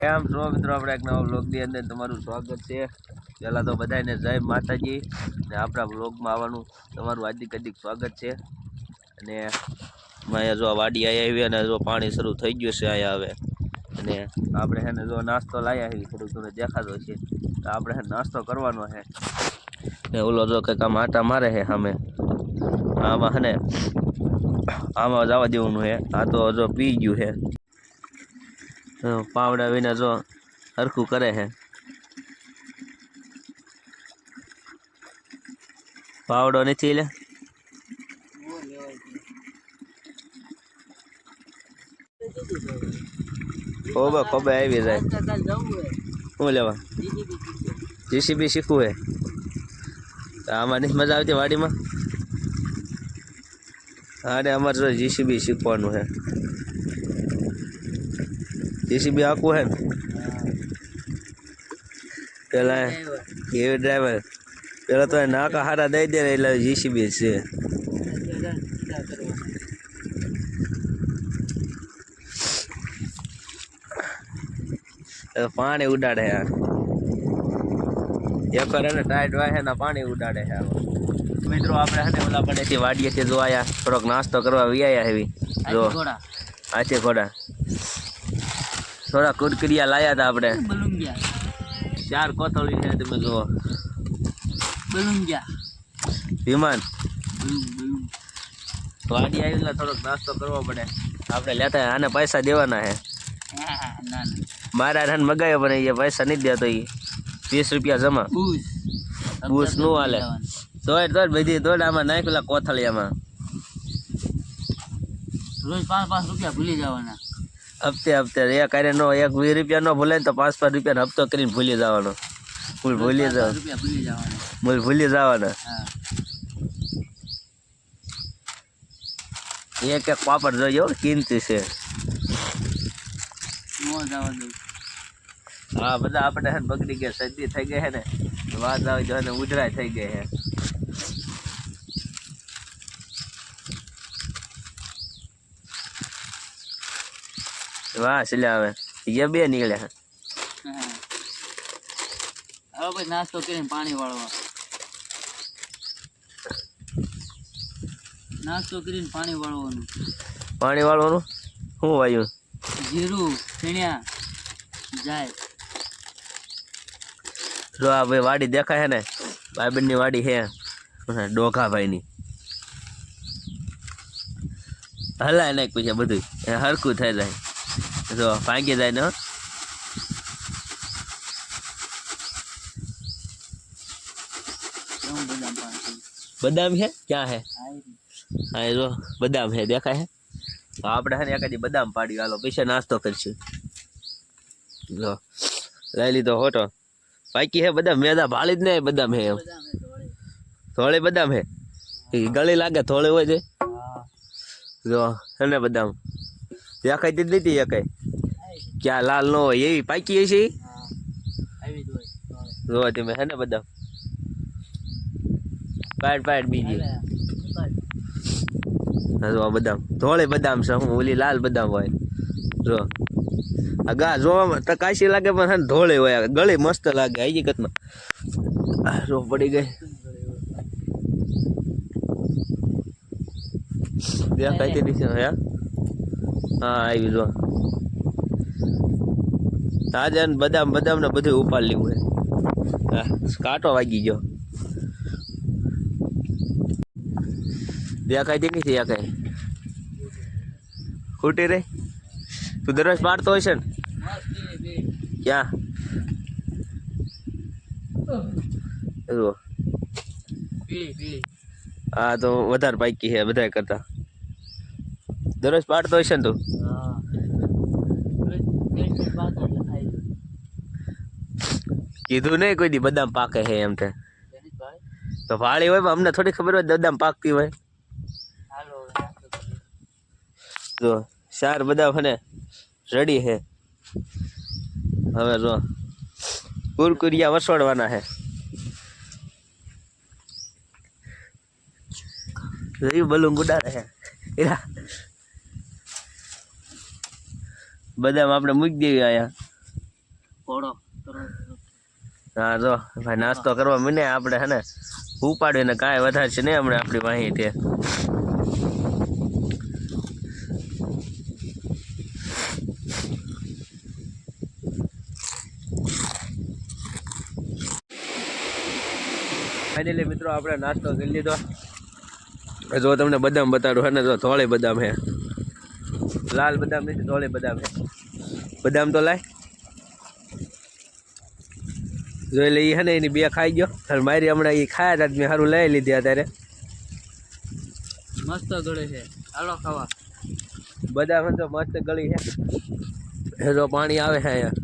કેમ છો મિત્રો? આપણે એક નવા વ્લોગની અંદર તમારું સ્વાગત છે. પહેલાં તો બધાને જય માતાજી ને આપણા વ્લોગમાં આવવાનું તમારું હાર્દિક સ્વાગત છે. અને અહીંયા જો વાડી આવી અને જો પાણી શરૂ થઈ ગયું છે અહીંયા હવે. અને આપણે છે ને જો નાસ્તો લાવ્યા આવી થોડુંક થોડું દેખાતો છે તો આપણે નાસ્તો કરવાનો છે. ને ઓલો જો કંઈક આમ આટા મારે છે સામે, આમાં છે ને આમાં જવા દેવાનું છે. આ તો જો પી ગયું છે, પાવડા વિના જો હરખું કરે છે. પાવડો નથી લે ખોબે ખોબે આવી જાય. શું લેવા? જીસીબી શીખવું હે? આમાં નથી મજા આવતી વાડીમાં? અરે અમારે જો જીસીબી શીખવાનું છે. જીસીબી આખું હે ને પેલા કેવી ડ્રાઈવર પેલા તો નાકા હારા દઈ દે ને એટલે જીસીબી છે. પાણી ઉડાડે યાર એક એને ટાઈટ વાય ને પાણી ઉડાડે છે. મિત્રો આપણે હે ને ઓલા પડેથી વાડીએથી જો આયા થોડોક નાસ્તો કરવા વિયાયા હેવી જો હાથી ઘોડા થોડા કુરકરિયા લાયા હતા આપણે. 4 કોથળી છે તમે જુઓ. વિમાન વાડી આવી એટલે થોડોક નાસ્તો કરવો પડે આપણે. લેતા આને પૈસા દેવાના છે. મારા રન મગાવ્યો પણ એ પૈસા નથી દેતો. એ 20 રૂપિયા જમા બૂસ નું હાલે. તો બધી દોડ આમાં નાખેલા કોથળિયામાં રોજ 5-5 રૂપિયા ભૂલી જવાના. હપ્તે એક અરે નો 20 રૂપિયા નો ભૂલે તો 5-5 રૂપિયા હપ્તો કરીને ભૂલી જવાનો. ભૂલી જવાના. એક પાપડ જોઈએ કિંમતી છે. હા બધા આપણે હે બગડી ગયા, શરદી થઈ ગઈ છે ને વાત આવી જો ને ઉધરાય થઈ ગઈ છે. વાહ સિલા હવે એ બે નીકળ્યા. હવે પછી નાસ્તો કરીને પાણી વાળવા. નાસ્તો કરીને પાણી વાળવાનું. પાણી વાળવાનું શું વાયું? જીરું ફીણ્યા જાય. જો આ ભાઈ વાડી દેખાય છે ને, ભાઈબંધ ની વાડી છે ડોકાભાઈ ની. હલાય નાખ પછી બધું હરખું થઈ જાય. જો ભાંગી જાય ને. બદામ છે ક્યાં છે? હા જો બદામ છે દેખાય છે. તો આપણે છે ને એકાદી બદામ પાડી હાલો પૈસા નાસ્તો કરશું. જો લઈ લીધો હોટો. બાકી હે બદામ મેદા ભાળી જ નહીં. બદામ હે એમ થોડે બદામ હે ગળી લાગે થોડે હોય છે. જો હે ને બદામ દેખાય જ નથી એકાઈ. ક્યાં લાલ ન હોય એવી પાકી છે. જો તમે હે ને બદામ પાડ બીજી. જો બદામ ધોળે બદામ છે. હું ઓલી લાલ બદામ હોય. જો આ ગા જોવામાં તો કાશી લાગે પણ ધોળે હોય. ગળી મસ્ત લાગે હકીકતમાં. જો પડી ગઈ દેખાય છે. હે હા આવી જો આજે બદામ ને બધું ઉપાડ લેવું હે. કાંટો વાગી ગયો. દેખાય નથી કઈ ખૂટી રે. તું દરરોજ પાડતો હોય છે ને? ક્યાં? હા તો વધારે પાકી છે બધા કરતા. દરરોજ પાડતો હોય છે ને તું? કીધું નહીં કોઈ દી બદામ પાકે છે એમ તે તો વાળી હોય અમને થોડી ખબર હોય બદામ પાકતી હોય. જો 4 બદામ છે ને રેડી છે. હવે જો કુરકુરિયા વસોડવાના છે. બલૂન ગુડાડે છે. બદામ આપણે મૂકી દેવી આયા. ઘોડો હા જો ભાઈ નાસ્તો કરવા મને આપણે હે ને ઉપાડીને કાંઈ વધારે છે નહીં હમણાં આપણી માહિતી ફાઇનલી મિત્રો આપણે નાસ્તો કરી લીધો જો તમને બદામ બતાડું હે ને જો ધોળે બદામ હે લાલ બદામ નથી ધોળે બદામ હે બદામ તો લાય જોઈ લઈએ હે ને એની બે ખાઈ ગયો અને મારી હમણાં એ ખાયા હતા મેં સારું લઈ લીધી અત્યારે મસ્ત ગળે છે હાલો ખાવા બદામ તો મસ્ત ગળી છે એ જો પાણી આવે છે અહીંયા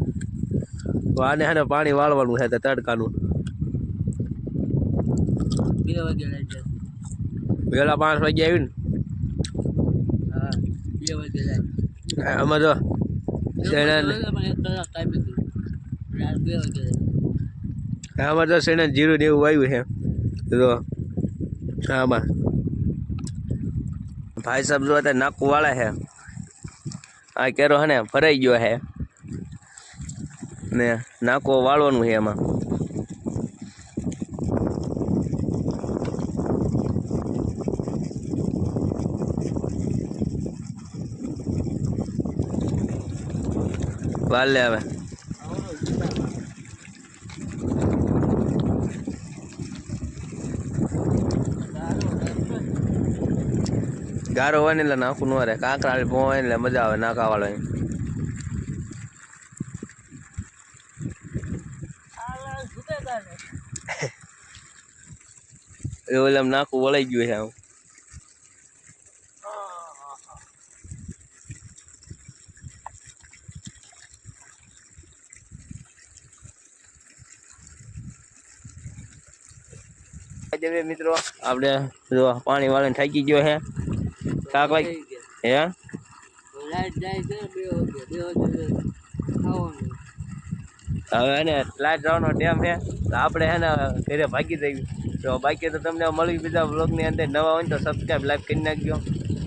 તો આને હે ને પાણી વાળવાનું છે તડકાનું 2 વાગે લાઈટ જશે વહેલા 5 વાગે આવી ને હા 2 વાગે લાઈટ આમાં જો શેણા પણ 1 કલાક ટાઈમ દીધું રાત 2 વાગે આમાં તો શેણા જીરું ને એવું વાવ્યું છે જો આમાં ભાઈ સાહેબ જો અત્યારે નાકું વાળા છે આ કેરો હે ને ભરાઈ ગયો છે ને નાકો વાળવાનું છે એમાં વાળ લે હવે ગારો હોય ને એટલે નાખું ન રહે કાંકરા હોય એટલે મજા આવે નાકા વાળો એવું એટલે નાખું વળાઈ ગયું છે આમ મિત્રો આપણે જો પાણી વાળીને થાકી ગયો છે થાક લાગ હે લાઈટ જાય છે 2 વાગે ખાવાનું હવે એને લાઈટ જવાનો ટાઈમ છે તો આપણે હે ને ઘરે ભાગી જઈએ તો બાકી તો તમને મળી બીજા બ્લોગની અંદર નવા હોય તો સબસ્ક્રાઈબ લાઈક કરી નાખજો